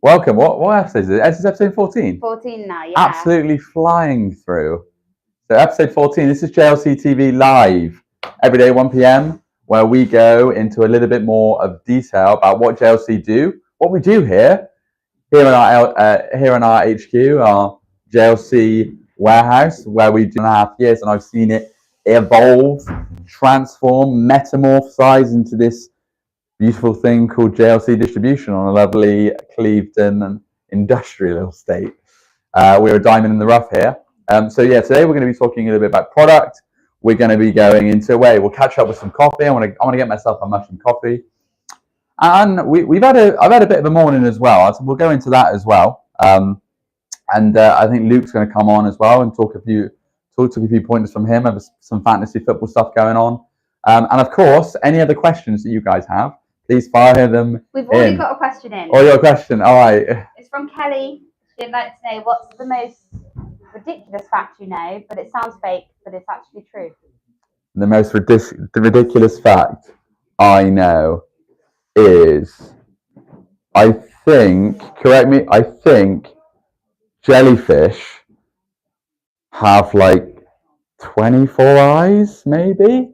Welcome. What episode is it? This is episode 14. 14 now, yeah. Absolutely flying through. So episode 14, this is JLC TV live every day 1 p.m. where we go into a little bit more of detail about what JLC do, what we do here in our HQ, our JLC warehouse, where we do 2.5 years, and I've seen it evolve, transform, metamorphosize into this beautiful thing called JLC Distribution on a lovely Clevedon industrial estate. We're a diamond in the rough here. So yeah, today we're going to be talking a little bit about product. We're going to be going into we'll catch up with some coffee. I want to get myself a mushroom coffee, and I've had a bit of a morning as well. So we'll go into that as well. And I think Luke's going to come on as well and talk a few pointers from him of some fantasy football stuff going on. And of course, any other questions that you guys have, please fire them. We've already got a question in. Oh, your question. All right. It's from Kelly. She'd like to know what's the most ridiculous fact you know, but it sounds fake, but it's actually true. The most ridiculous fact I know is, I think jellyfish have like 24 eyes, maybe?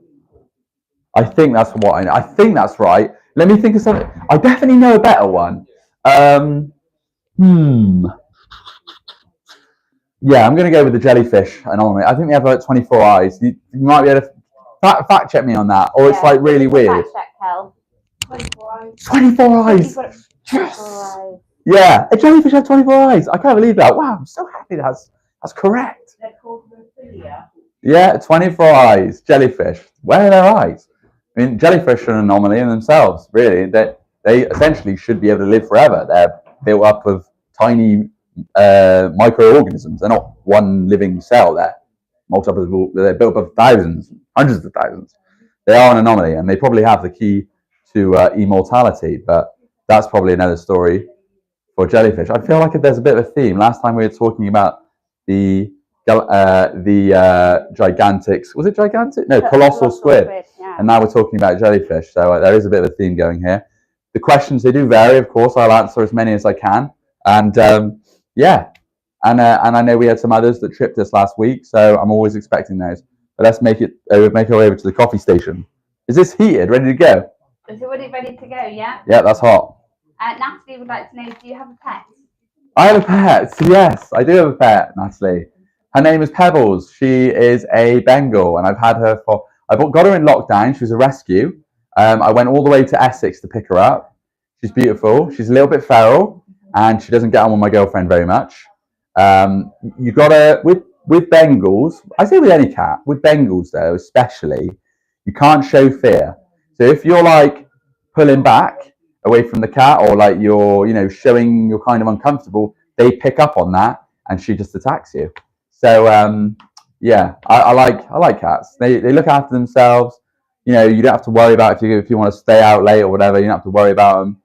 I think that's what I know. I think that's right. Let me think of something. I definitely know a better one. Yeah, I'm going to go with the jellyfish anomaly. I think they have like 24 eyes. You might be able to fact check me on that, or it's like really weird. Fact check, Kel. 24 eyes. 24 eyes. 24 Yes. eyes. Yeah, a jellyfish has 24 eyes. I can't believe that. Wow, I'm so happy that's correct. They're called Reptilia. Yeah, 24 eyes, jellyfish. Where are their eyes? I mean, jellyfish are an anomaly in themselves, really. They essentially should be able to live forever. They're built up of tiny microorganisms. They're not one living cell. They're built up of thousands, hundreds of thousands. They are an anomaly, and they probably have the key to immortality, but that's probably another story for jellyfish. I feel like there's a bit of a theme. Last time we were talking about the gigantic, was it gigantic? No, colossal squid. Yeah. And now we're talking about jellyfish. So there is a bit of a theme going here. The questions, they do vary, of course. I'll answer as many as I can. And and I know we had some others that tripped us last week, so I'm always expecting those. But let's make our way over to the coffee station. Is this heated, ready to go? Is it ready to go, yeah? Yeah, that's hot. Natalie would like to know, do you have a pet? I have a pet. Yes, I do have a pet, Natalie. Her name is Pebbles. She is a Bengal, and I've had her I got her in lockdown. She was a rescue. I went all the way to Essex to pick her up. She's beautiful. She's a little bit feral, and she doesn't get on with my girlfriend very much. You got to with Bengals. I say with any cat. With Bengals though, especially, you can't show fear. So if you're like pulling back away from the cat, or like you're showing you're kind of uncomfortable, they pick up on that, and she just attacks you. So yeah, I like cats. They look after themselves. You don't have to worry about if you want to stay out late or whatever. You don't have to worry about them.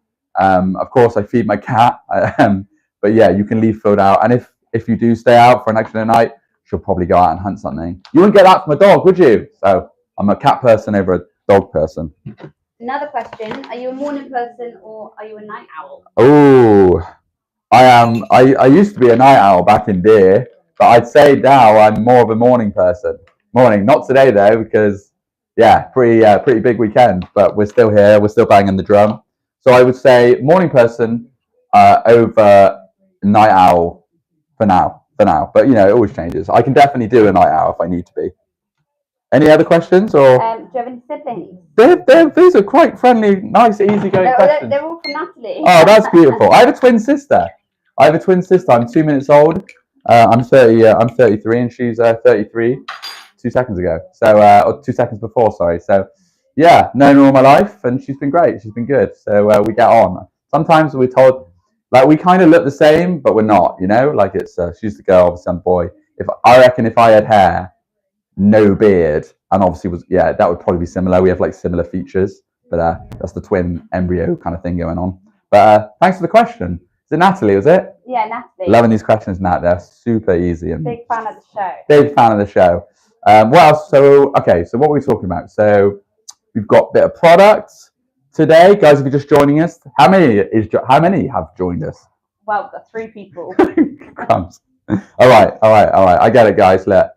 Of course, I feed my cat, but yeah, you can leave food out. And if you do stay out for an extra night, she'll probably go out and hunt something. You wouldn't get that from a dog, would you? So I'm a cat person over a dog person. Another question: are you a morning person or are you a night owl? Oh, I am. I used to be a night owl back in day. But I'd say now I'm more of a morning person. Morning, not today though, because pretty big weekend. But we're still here. We're still banging the drum. So I would say morning person over night owl for now. But it always changes. I can definitely do a night owl if I need to be. Any other questions or? Do you have any siblings? These are quite friendly, nice, easygoing questions. They're all from Natalie. Oh, that's beautiful. I have a twin sister. I'm 2 minutes old. I'm 30. I'm 33, and she's 33. 2 seconds ago. So, or 2 seconds before. Sorry. So, yeah, known her all my life, and she's been great. She's been good. So we get on. Sometimes we're told like we kind of look the same, but we're not. Like it's she's the girl, obviously I'm the boy. If I had hair, no beard, and obviously that would probably be similar. We have like similar features, but that's the twin embryo kind of thing going on. But thanks for the question. Is it Natalie? Was it? Yeah, Natalie. Loving these questions, Nat. They're super easy. And big fan of the show. Big fan of the show. What else? So what were we talking about? So we've got a bit of products today, guys. If you're just joining us, how many have joined us? Well, we've got 3 people. Crumbs. All right. I get it, guys. Look,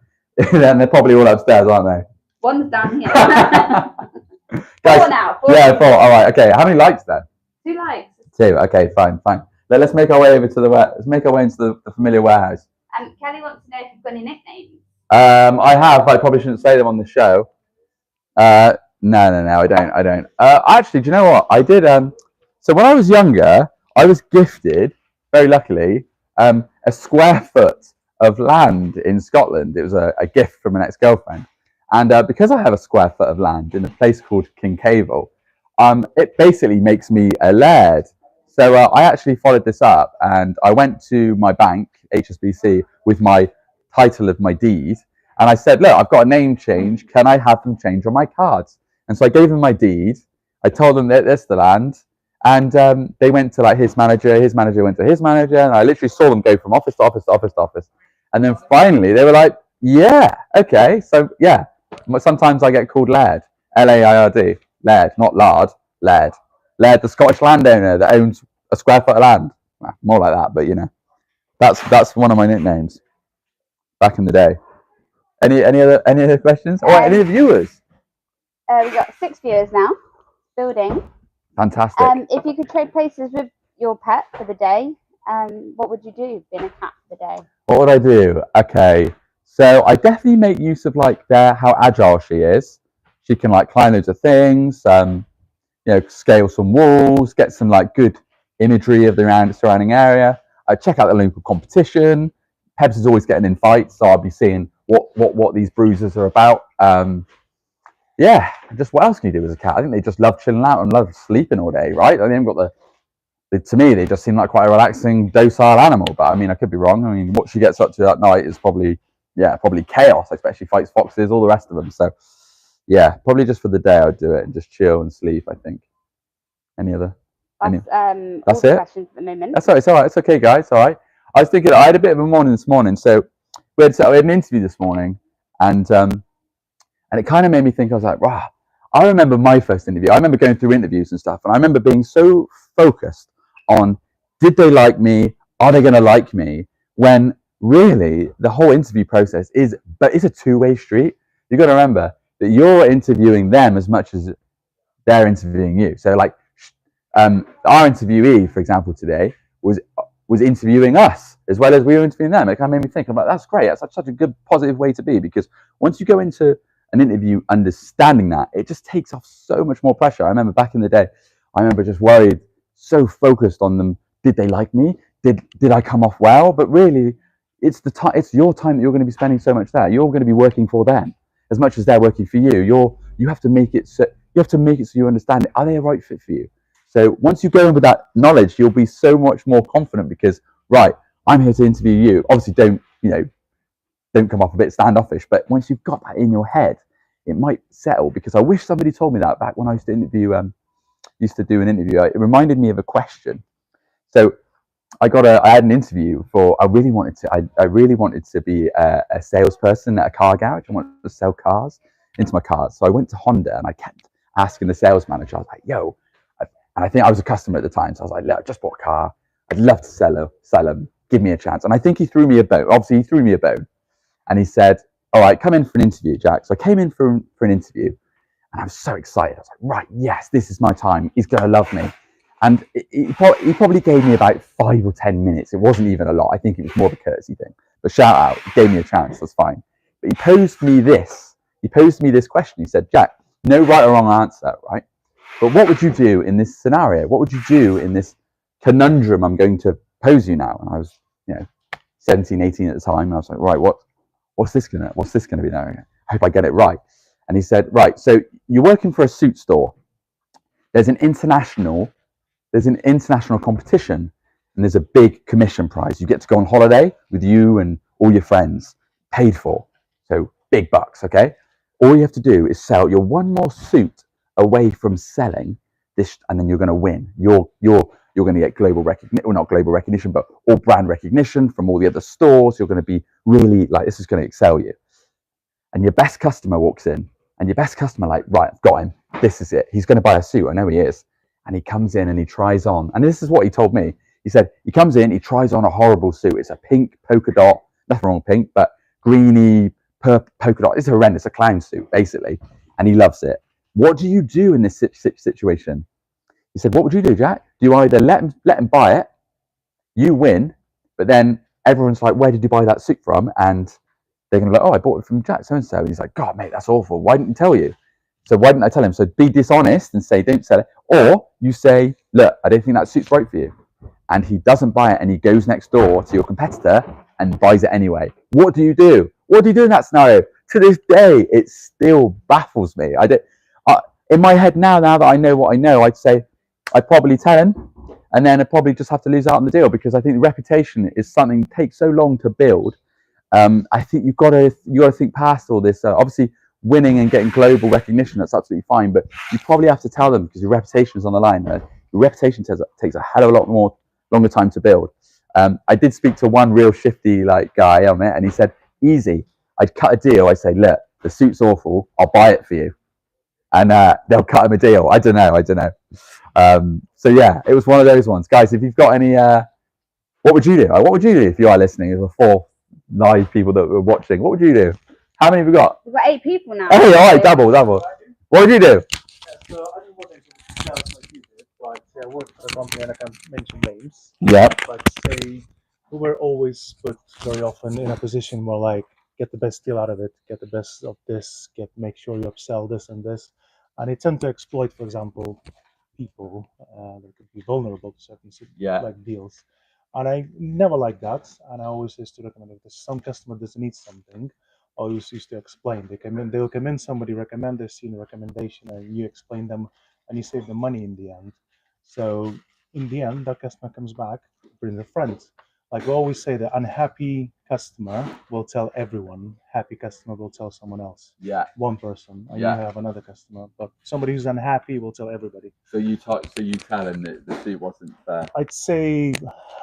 and they're probably all upstairs, aren't they? One's down here. Guys, 4 now. 4 yeah, people. 4. All right. Okay. How many likes then? 2 likes. 2. Okay. Fine. Let's make our way over to let's make our way into the familiar warehouse. Kelly wants to know if you've got any nicknames. I have, but I probably shouldn't say them on the show. No, I don't. Actually, do you know what? I did. So when I was younger, I was gifted, very luckily, a square foot of land in Scotland. It was a gift from an ex-girlfriend. And because I have a square foot of land in a place called Kincavel, it basically makes me a laird. So I actually followed this up, and I went to my bank, HSBC, with my title of my deed. And I said, look, I've got a name change. Can I have them change on my cards? And so I gave them my deed. I told them that that's the land. And they went to like his manager went to his manager. And I literally saw them go from office to office to office to office. And then finally they were like, yeah, okay. So yeah, sometimes I get called Laird, L-A-I-R-D, Laird, not Lard, Laird. Laird, the Scottish landowner that owns a square foot of land. Well, more like that, but you know, that's one of my nicknames back in the day. Any other questions? Or any viewers? We've got 6 viewers now. Building. Fantastic. If you could trade places with your pet for the day, what would you do being a cat for the day? What would I do? Okay, so I definitely make use of like how agile she is. She can like climb loads of things, scale some walls, get some like good imagery of the surrounding area. I check out the local competition. Pebs is always getting in fights, so I'll be seeing what these bruises are about. Just what else can you do as a cat? I think they just love chilling out and love sleeping all day, right? I mean, to me, they just seem like quite a relaxing, docile animal. But I mean, I could be wrong. I mean, what she gets up to at night is probably chaos. I expect she fights foxes, all the rest of them. So yeah, probably just for the day I'd do it and just chill and sleep, I think. Any other? That's it? Questions at the moment. That's all right. It's all right. It's okay, guys. All right. I was thinking, I had a bit of a morning this morning. So we had an interview this morning, and it kind of made me think. I was like, wow. I remember my first interview. I remember going through interviews and stuff, and I remember being so focused on, did they like me? Are they going to like me? When really the whole interview process it's a two-way street. You've got to remember that you're interviewing them as much as they're interviewing you. So like our interviewee, for example, today was interviewing us as well as we were interviewing them. It kind of made me think, I'm like, that's great. That's such a good, positive way to be, because once you go into an interview understanding that, it just takes off so much more pressure. I remember back in the day, I remember just worried, so focused on them. Did they like me? Did I come off well? But really, it's your time that you're going to be spending so much there. You're going to be working for them as much as they're working for you. You have to make it so you understand it. Are they a right fit for you? So once you go in with that knowledge, you'll be so much more confident, because right, I'm here to interview you. Obviously, don't come off a bit standoffish, but once you've got that in your head, it might settle. Because I wish somebody told me that back when I used to do an interview. It reminded me of a question. So I had an interview I really wanted to be a salesperson at a car garage. I wanted to sell cars into my cars. So I went to Honda and I kept asking the sales manager, I was like, yo, and I think I was a customer at the time. So I was like, look, I just bought a car. I'd love to sell them. Give me a chance. And I think he threw me a bone. Obviously, he threw me a bone. And he said, all right, come in for an interview, Jack. So I came in for an interview, and I was so excited. I was like, right, yes, this is my time. He's going to love me. And he probably gave me about 5 or 10 minutes. It wasn't even a lot. I think it was more of a courtesy thing. But shout out, he gave me a chance. That's fine. But he posed me this question. He said, Jack, no right or wrong answer, right? But what would you do in this scenario? What would you do in this conundrum I'm going to pose you now? And I was, 17, 18 at the time. And I was like, right, what's this gonna be now? I hope I get it right. And he said, right, so you're working for a suit store. There's an international competition, and there's a big commission prize. You get to go on holiday with you and all your friends, paid for. So big bucks, okay? All you have to do is sell. You're one more suit away from selling this, and then you're going to win. You're going to get global recognition, well, not global recognition, but all brand recognition from all the other stores. You're going to be really like, this is going to excel you. And your best customer walks in, and your best customer like, right, I've got him. This is it. He's going to buy a suit. I know he is. And he comes in and he tries on. And this is what he told me. He said he comes in, he tries on a horrible suit. It's a pink polka dot, nothing wrong with pink, but greeny purple polka dot. It's horrendous, a clown suit basically, and he loves it. What do you do in this situation? He said, what would you do, Jack? Do you either let him buy it, you win, but then everyone's like, where did you buy that suit from? And they're going to be like, oh, I bought it from Jack so-and-so. And he's like, God, mate, that's awful. Why didn't you tell you? So why didn't I tell him? So be dishonest and say, don't sell it. Or you say, look, I don't think that suit's right for you. And he doesn't buy it and he goes next door to your competitor and buys it anyway. What do you do? What do you do in that scenario? To this day, it still baffles me. In my head now that I know what I know, I'd say I'd probably tell him, and then I'd probably just have to lose out on the deal, because I think reputation is something that takes so long to build. I think you got to think past all this. Obviously, winning and getting global recognition, that's absolutely fine, but you probably have to tell them, because your reputation is on the line. Your reputation takes a hell of a lot longer time to build. I did speak to one real shifty guy on it, and he said, easy. I'd cut a deal. I'd say, look, the suit's awful. I'll buy it for you, and they'll cut him a deal. I don't know. So yeah, it was one of those ones, guys. If you've got any, what would you do? What would you do if you are listening? There's 4 live people that were watching. What would you do? How many have we got? We've got 8 people now. Oh, all right, double. What would you do? Yeah, so I didn't want to tell like you did, but I work for a company and I can't mention names. Yeah. But say we were always put very often in a position where get the best deal out of it, get the best of this, make sure you upsell this and this, and they tend to exploit, for example, people that could be vulnerable to certain deals. And I never like that, and I always used to recommend if some customer doesn't need something, I always used to explain. They'll come in, somebody recommend, they've seen a recommendation, and you explain them, and you save them money in the end. So in the end, that customer comes back, brings a friend. Like we always say, the unhappy customer will tell everyone. Happy customer will tell someone else. Yeah. One person, and you have another customer. But somebody who's unhappy will tell everybody. So you tell him that the suit wasn't fair. I'd say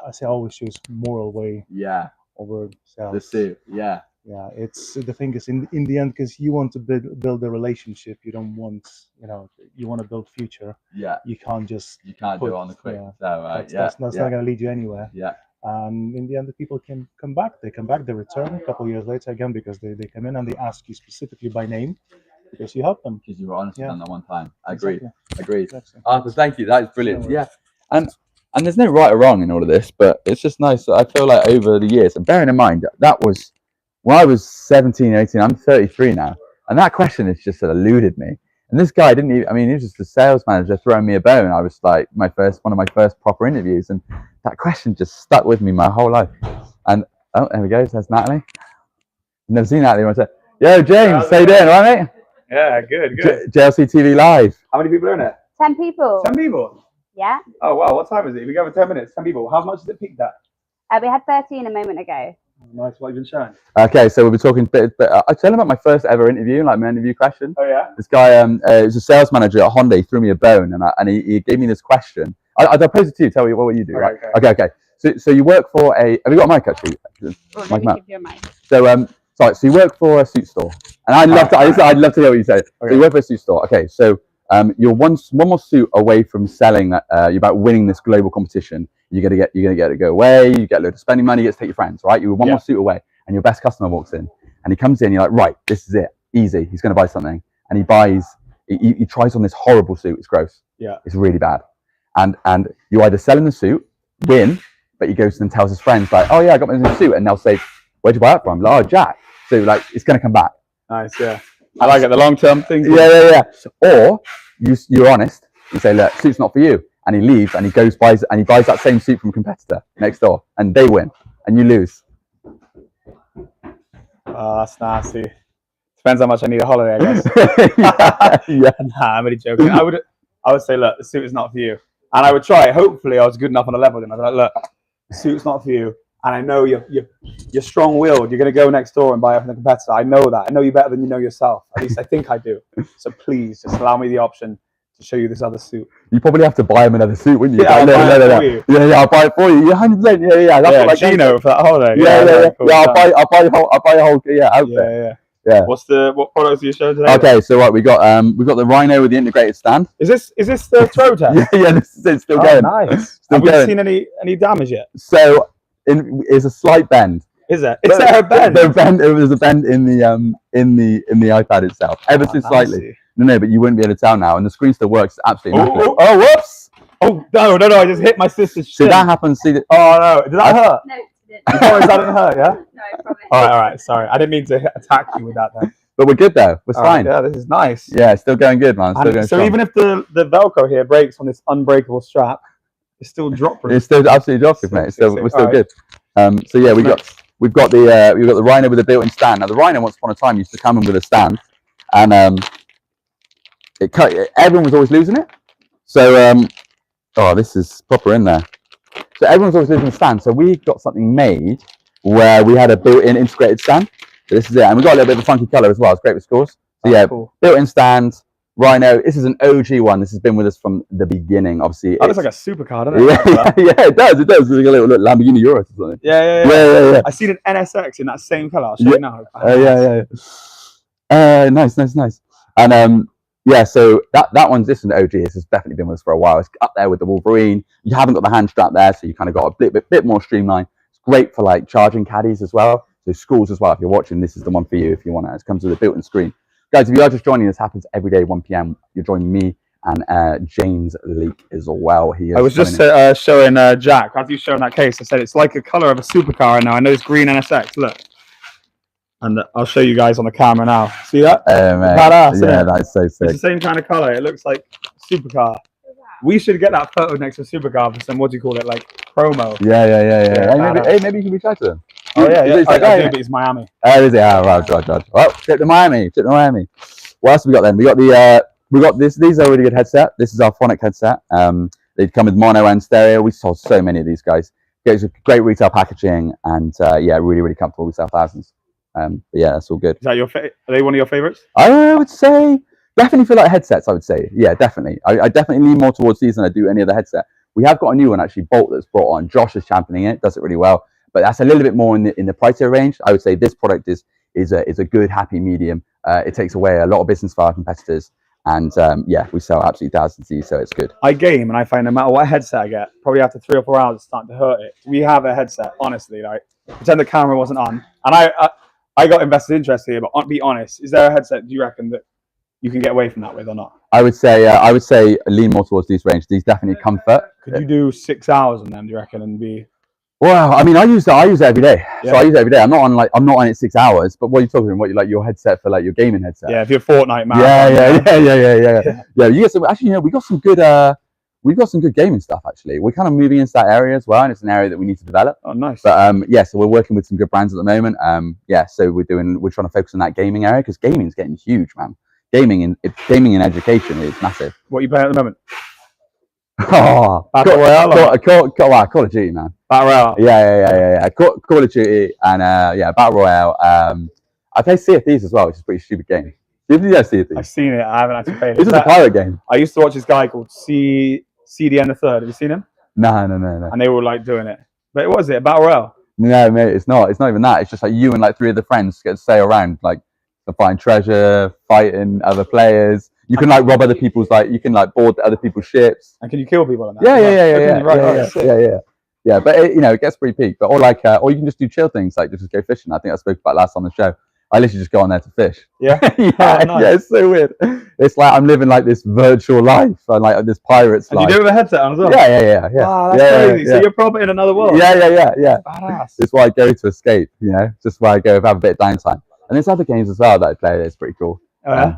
I always choose moral way. Yeah. Over sales. The suit. Yeah. Yeah. It's the thing is in the end, because you want to build a relationship. You don't want you want to build future. Yeah. You can't do it on the quick. Yeah. So, that's not going to lead you anywhere. Yeah. And in the end, the people can come back. They come back, they return a couple of years later again, because they come in and they ask you specifically by name because you help them. Because you were honest with them that one time. Agreed. Exactly. Arthur, thank you. That is brilliant. Yeah. And there's no right or wrong in all of this, but it's just nice. I feel like over the years, and bearing in mind that was when I was 17, 18, I'm 33 now. And that question has just eluded me. And this guy didn't even, he was just a sales manager throwing me a bone. I was like one of my first proper interviews. And that question just stuck with me my whole life. And, oh, there we go. There's Natalie. Never seen Natalie. I said, yo, James, how you doing, all right, mate? Yeah, good. JLC TV Live. How many people are in it? 10 people. 10 people? Yeah. Oh, wow. What time is it? We go for 10 minutes. 10 people. How much does it peak that? We had 13 a moment ago. Nice. What have you been showing? Okay, so we'll be talking. I tell him about my first ever interview, my interview question. Oh yeah. This guy, was a sales manager at Honda. He threw me a bone, and he gave me this question. I'll pose it to you. Tell me what you do. Right? Okay. So you work for a. Have you got a mic actually? Oh, let me give you a mic. So you work for a suit store, and I'd love to hear what you say. Okay. So you work for a suit store. Okay, so you're one more suit away from selling. You're about winning this global competition. You're gonna get to go away. You get a load of spending money. You get to take your friends, right? You're one more suit away, and your best customer walks in, and he comes in. You're like, right, this is it, easy. He's gonna buy something, and he buys. He tries on this horrible suit. It's gross. Yeah, it's really bad. And you either sell him the suit, win, but he goes and tells his friends like, oh yeah, I got my new suit, and they'll say, where'd you buy it from? Like, oh, Jack. So it's gonna come back. Nice, yeah. I like it. The long-term things. Yeah. Or you're honest. You say, look, suit's not for you. And he leaves and he buys that same suit from a competitor next door, and they win and you lose. Oh, that's nasty. Depends how much I need a holiday, I guess. Yeah. Nah, I'm only joking. I would say, look, the suit is not for you. And I would try. Hopefully I was good enough on a level, and I'd be like, look, the suit's not for you. And I know you're strong-willed. You're going to go next door and buy it from the competitor. I know that. I know you better than you know yourself. At least I think I do. So please, just allow me the option to show you this other suit. You probably have to buy him another suit, wouldn't you? Yeah, I'll buy it for you. 100%. Yeah. That's what Gino for that holiday. Yeah. I'll buy a whole outfit. Yeah. What products are you showing today? Okay, so what we got the Rhino with the integrated stand. Is this the throw test? Yeah, this is it. Still going. Nice. Still Have we going. seen any damage yet? So it's a slight bend. Is there? Is there a bend? There's a bend in the iPad itself, ever so slightly. No, but you wouldn't be able to tell now, and the screen still works. It's absolutely immaculate. Oh, whoops! Oh no! I just hit my sister's shin. So that happens. See, Oh no! Did that hurt? No, it didn't. You promise that didn't hurt, yeah? No, I promise. All right. Sorry, I didn't mean to attack you with that then. but we're good though. We're fine. Yeah, this is nice. Yeah, it's still going good, man. Still going So strong. even if the Velcro here breaks on this unbreakable strap, it's still drop proof. It's still absolutely drop proof, mate. We're still good. So yeah, we've got the Rhino with a built-in stand. Now the Rhino once upon a time used to come in with a stand, and everyone was always losing it. So this is proper in there. So everyone was always losing the stand. So we got something made where we had a built-in integrated stand. So this is it, and we got a little bit of a funky color as well. It's great with scores. So yeah, cool. Built-in stand. Rhino, this is an OG one. This has been with us from the beginning. Obviously, that looks like a supercar, doesn't it? Yeah, it does. It does. It's like a little Lamborghini Urus or something. Yeah. I seen an NSX in that same color. I'll show you now. Nice. And so that this is an OG. This has definitely been with us for a while. It's up there with the Wolverine. You haven't got the hand strap there, so you kind of got a bit more streamlined. It's great for like charging caddies as well. So schools as well. If you're watching, this is the one for you. If you want it, it comes with a built-in screen. Guys, if you are just joining, this happens every day, 1 p.m. You're joining me and James Leake as well. I was just showing Jack, as you showing that case, I said it's like a color of a supercar. Now I know it's green NSX. Look, and I'll show you guys on the camera now. See that? Badass, yeah, that's so sick. It's the same kind of color. It looks like supercar. We should get that photo next to supercar for some, what do you call it, like promo. Yeah. Maybe you can reach out to them. Oh yeah. I do, but it's Miami. Oh, is it? Right. Well, trip to Miami. What else have we got then? We got this. These are a really good headset. This is our phonic headset. They come with mono and stereo. We sold so many of these guys. It's great retail packaging, and really comfortable. We sell thousands. But yeah, that's all good. Is that are they one of your favorites? I would say definitely for like headsets. I would say definitely. I definitely lean more towards these than I do any other headset. We have got a new one actually, Bolt, that's brought on. Josh is championing it. Does it really well. But that's a little bit more in the pricier range. I would say this product is a good happy medium. It takes away a lot of business for our competitors, and we sell absolutely thousands of these, so it's good. I game and I find no matter what headset I get, probably after 3 or 4 hours, it's starting to hurt it. We have a headset, honestly, like pretend the camera wasn't on, and I got invested interest here. But be honest, is there a headset do you reckon that you can get away from that with or not? I would say lean more towards these range. These definitely comfort. Could you do 6 hours on them? Do you reckon and be? Well, I mean, I use it every day. Yeah. So I use it every day. I'm not on it 6 hours. But what are you talking about? What you like your headset for, like your gaming headset? Yeah, if you're Fortnite man. Yeah. You get some. Actually, we got some good. We've got some good gaming stuff. Actually, we're kind of moving into that area as well, and it's an area that we need to develop. Oh, nice. But so we're working with some good brands at the moment. So we're trying to focus on that gaming area because gaming is getting huge, man. Gaming in education is massive. What are you playing at the moment? Oh, Battle Royale. Call of Duty, man. Battle Royale. Yeah. Call of Duty and Battle Royale. I play Sea of Thieves as well, which is a pretty stupid game. Did you guys see it? I've seen it. I haven't actually played it. This is a pirate game. I used to watch this guy called CDN the Third. Have you seen him? No. And they were like doing it. But what is it? Battle Royale? No, mate, it's not. It's not even that. It's just like you and like 3 of the friends get to sail around, like to find treasure, fighting other players. You can like rob other people's, like you can like board other people's ships. And can you kill people on that? Yeah. But it gets pretty peak. But or you can just do chill things like just go fishing. I think I spoke about last on the show. I literally just go on there to fish. Yeah. Yeah, it's so weird. It's like I'm living like this virtual life and like this pirate's life. And you do it with a headset on as well? Yeah. Wow, that's crazy. So you're probably in another world. Yeah. Badass. It's where I go to escape, just where I go have a bit of downtime. And there's other games as well that I play that's pretty cool. Oh,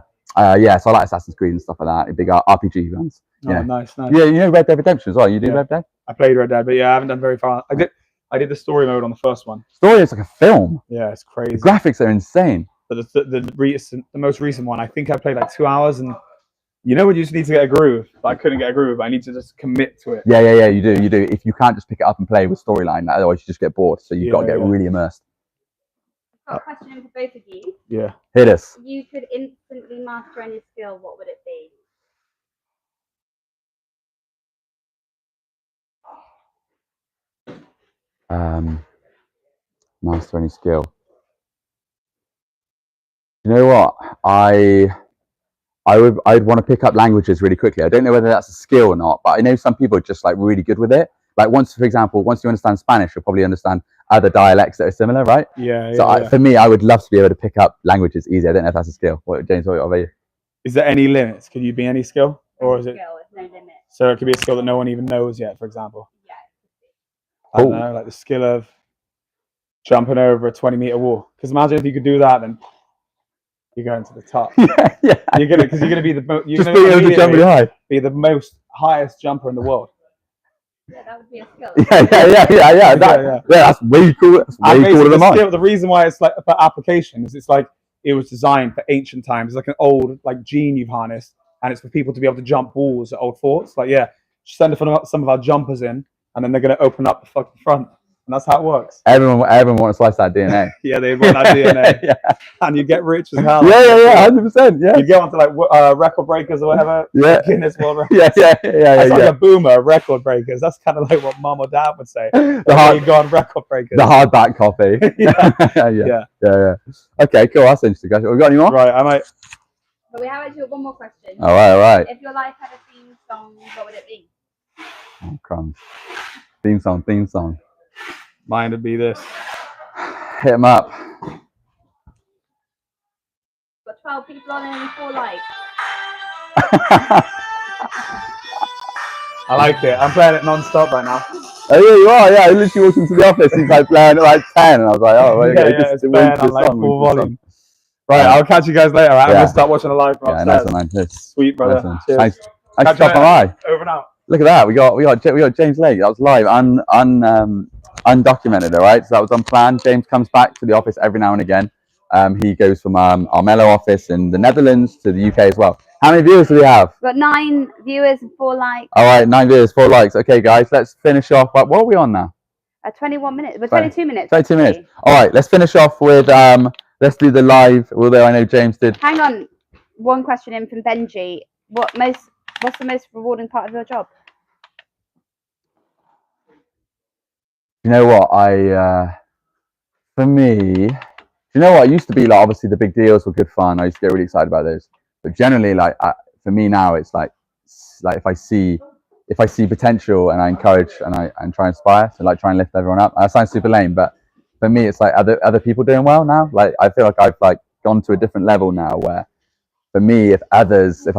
yeah? So I like Assassin's Creed and stuff like that, big RPG ones. Oh, nice. Yeah, Red Dead Redemption as well. You do Red Dead? I played Red Dead, but I haven't done very far. I did the story mode on the first one. Story is like a film. Yeah, it's crazy. The graphics are insane. But the most recent one, I think I played like 2 hours, and when you just need to get a groove. But I couldn't get a groove. But I need to just commit to it. Yeah. You do. If you can't just pick it up and play with storyline, otherwise you just get bored. So you've got to get really immersed. A question for both of you. Yeah. Hit us. If you could instantly master any skill, what would it be? Master any skill. You know what? I'd want to pick up languages really quickly. I don't know whether that's a skill or not, but I know some people are just like really good with it. Like once, for example, once you understand Spanish, you'll probably understand other dialects that are similar, right? Yeah. So for me, I would love to be able to pick up languages easy. I don't know if that's a skill. James, what about you? Is there any limits? Could you be any skill, or is it? Skill, there's no limit. So it could be a skill that no one even knows yet, for example. Yeah. I don't know, like the skill of jumping over a 20-meter wall. Because imagine if you could do that, then you're going to the top. Yeah. You're gonna be the Just being able to jump really high. Be the most highest jumper in the world. Yeah, that would be a skill. Yeah. That's way cool. That's way cooler than mine. The reason why it's like about application is it's like it was designed for ancient times. It's like an old like gene you've harnessed, and it's for people to be able to jump walls at old forts. Like send some of our jumpers in, and then they're gonna open up the fucking front. And that's how it works. Everyone wants to slice that DNA. Yeah, they want that DNA. And you get rich as hell. Yeah, 100%. Yeah. You go onto like record breakers or whatever. Yeah. Guinness World Records. Yeah. That's like a boomer, record breakers. That's kind of like what mom or dad would say. You go on record breakers. The hardback copy. Yeah. Okay, cool. That's interesting, guys. We got any more? Right, I might. But we have actually one more question. All right. If your life had a theme song, what would it be? Oh, crumbs. Theme song. Mine would be this. Hit them up. Got 12 people on and only 4 likes. I like it. I'm playing it non-stop right now. Oh yeah, you are. Yeah, I literally walked into the office. He's like playing at like 10, and I was like, oh, it's playing on like full volume. Right, I'll catch you guys later. Right? We'll start watching the live from upstairs. Nice one, man. Sweet, brother. Nice. Cheers. Nice to eye. Over and out. Look at that. We got James Lake. That was live, undocumented. All right, so that was unplanned. James comes back to the office every now and again. He goes from our Mellow office in the Netherlands to the UK as well. How many viewers do we have? We've got 9 viewers and 4 likes. All right, 9 viewers, 4 likes. Okay, guys, let's finish off. What are we on now? 21 minutes. We're 22 minutes. 22 minutes. All right, let's finish off with let's do the live. Although I know James did. Hang on, one question in from Benji. What's the most rewarding part of your job? You know what? For me, you know what? It used to be like obviously the big deals were good fun. I used to get really excited about those. But generally, like for me now, it's like if I see potential and I encourage and try and inspire, so like try and lift everyone up. That sounds super lame, but for me, it's like other people doing well now. Like I feel like I've like gone to a different level now where for me, if I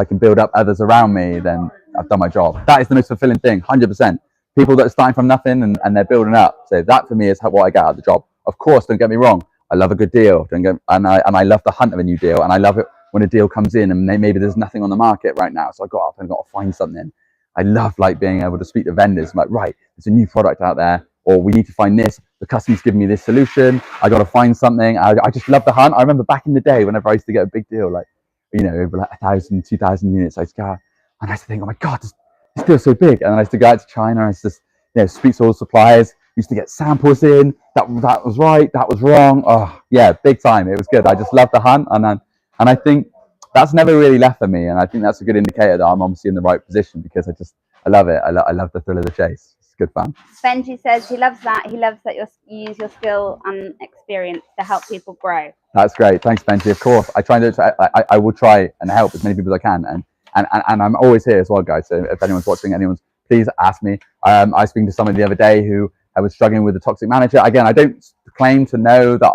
can build up others around me, then I've done my job. That is the most fulfilling thing, 100%. People that are starting from nothing and they're building up. So that for me is what I get out of the job. Of course, don't get me wrong. I love a good deal. And I love the hunt of a new deal. And I love it when a deal comes in and maybe there's nothing on the market right now. So I got up and got to find something. I love like being able to speak to vendors. I'm like, right, there's a new product out there, or we need to find this. The customer's giving me this solution. I got to find something. I just love the hunt. I remember back in the day, whenever I used to get a big deal, like, over like 1,000, 2,000 units, I used to go out and I used to think, oh my God, this deal's so big. And then I used to go out to China and I used to speak to all the suppliers, used to get samples in. That was right, that was wrong. Oh yeah, big time. It was good. I just love the hunt. And I think that's never really left for me. And I think that's a good indicator that I'm obviously in the right position because I love it. I love the thrill of the chase. It's good fun. Benji says he loves that. He loves that you use your skill and experience to help people grow. That's great. Thanks, Benji. Of course, I try and I will try and help as many people as I can. And I'm always here as well, guys. So if anyone's watching, please ask me. I was speaking to someone the other day who I was struggling with a toxic manager. Again, I don't claim to know that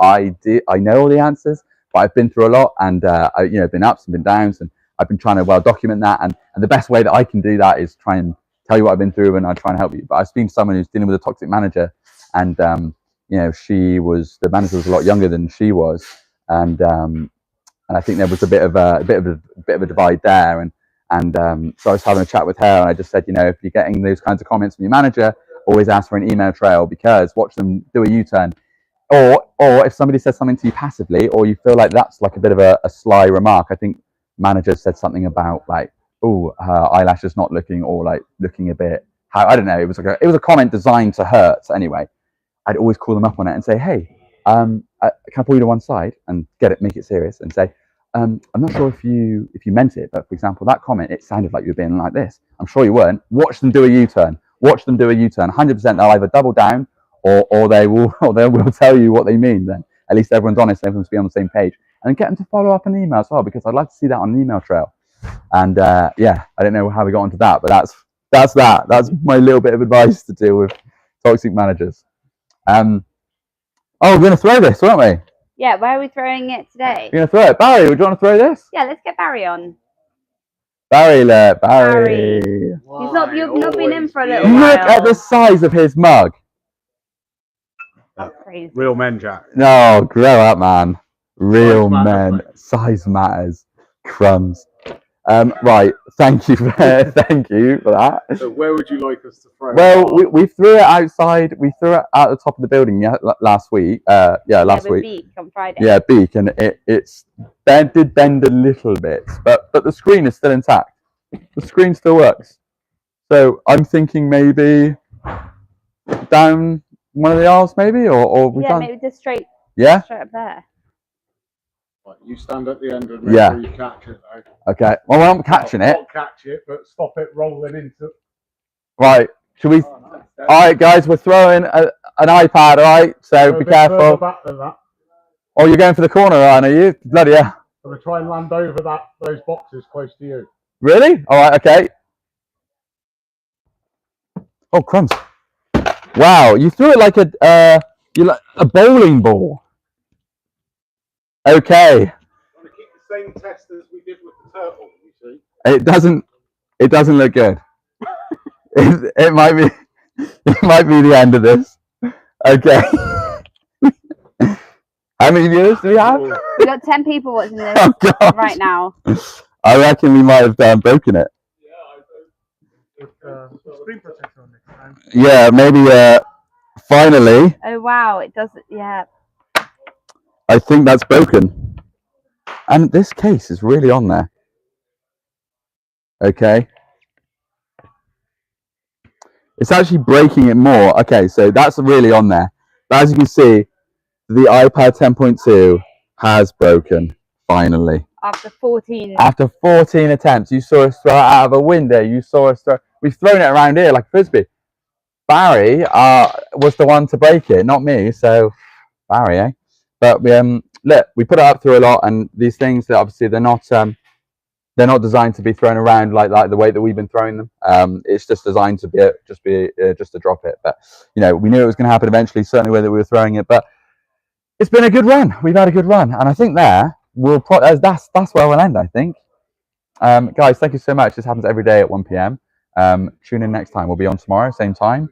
I know all the answers, but I've been through a lot and been ups and been downs, and I've been trying to well document that. And the best way that I can do that is try and tell you what I've been through, and I try and help you. But I've been to someone who's dealing with a toxic manager, and the manager was a lot younger than she was, and I think there was a bit of a divide there. And so I was having a chat with her, and I just said, if you're getting those kinds of comments from your manager, always ask for an email trail, because watch them do a U-turn. Or if somebody says something to you passively, or you feel like that's like a bit of a sly remark. I think manager said something about like, oh, her eyelashes not looking, or like looking a bit, I don't know. It was a comment designed to hurt. So anyway, I'd always call them up on it and say, hey, can I pull you to one side and make it serious and say, I'm not sure if you meant it, but for example, that comment, it sounded like you were being like this. I'm sure you weren't. Watch them do a U-turn. Watch them do a U-turn. 100% they'll either double down or they will tell you what they mean. Then at least everyone's honest. Everyone's be on the same page. and get them to follow up an email as well, because I'd like to see that on an email trail. And yeah, I don't know how we got onto that, but that's my little bit of advice to deal with toxic managers. Oh, we're going to throw this, aren't we? Yeah, where are we throwing it today? You're going to throw it. Barry, would you want to throw this? Yeah, let's get Barry on. Barry. He's not been in for a little while. Look at the size of his mug. That's crazy. Real men, Jack. No, grow up, man. Real men. Size matters. Crumbs. Right. Thank you for that. So where would you like us to throw it? Well, we threw it outside. We threw it at the top of the building last week. Last week. Beak on Friday. Yeah, Beak, and it's did bend a little bit, but the screen is still intact. The screen still works. So I'm thinking maybe down one of the aisles, maybe, or maybe just straight. Yeah. Straight up there. Right, you stand at the end and make sure you catch it, though. Okay. Well, I'm catching it. Not catch it, but stop it rolling into. Right. Should we? Oh, nice. All right, guys. We're throwing an iPad. All right. So be careful. Back than that. Oh, you're going for the corner, Ryan? Are you? Bloody yeah. So we try and land over those boxes close to you. Really? All right. Okay. Oh, crumbs! Wow, you threw it like a bowling ball. Okay. Want to keep the same test as we did with the turtle, you see? It doesn't look good. it might be the end of this. Okay. How many viewers do we have? We've got 10 people watching this right now. I reckon we might have broken it. Screen protector on next time. Yeah, maybe finally. Oh wow, it does. Yeah. I think that's broken. And this case is really on there. Okay. It's actually breaking it more. Okay, so that's really on there. But as you can see, the iPad 10.2 has broken, finally. After 14. After 14 attempts, you saw us throw it out of a window. You saw us throw. We've thrown it around here like a frisbee. Barry was the one to break it, not me. So, Barry, eh? But look, we put it up through a lot, and these things that obviously they're not designed to be thrown around like the way that we've been throwing them. It's just designed to be just to drop it. But you know, we knew it was going to happen eventually. Certainly, where that we were throwing it, but it's been a good run. We've had a good run, and I think that's where we'll end. I think, guys, thank you so much. This happens every day at 1 p.m. Tune in next time. We'll be on tomorrow, same time.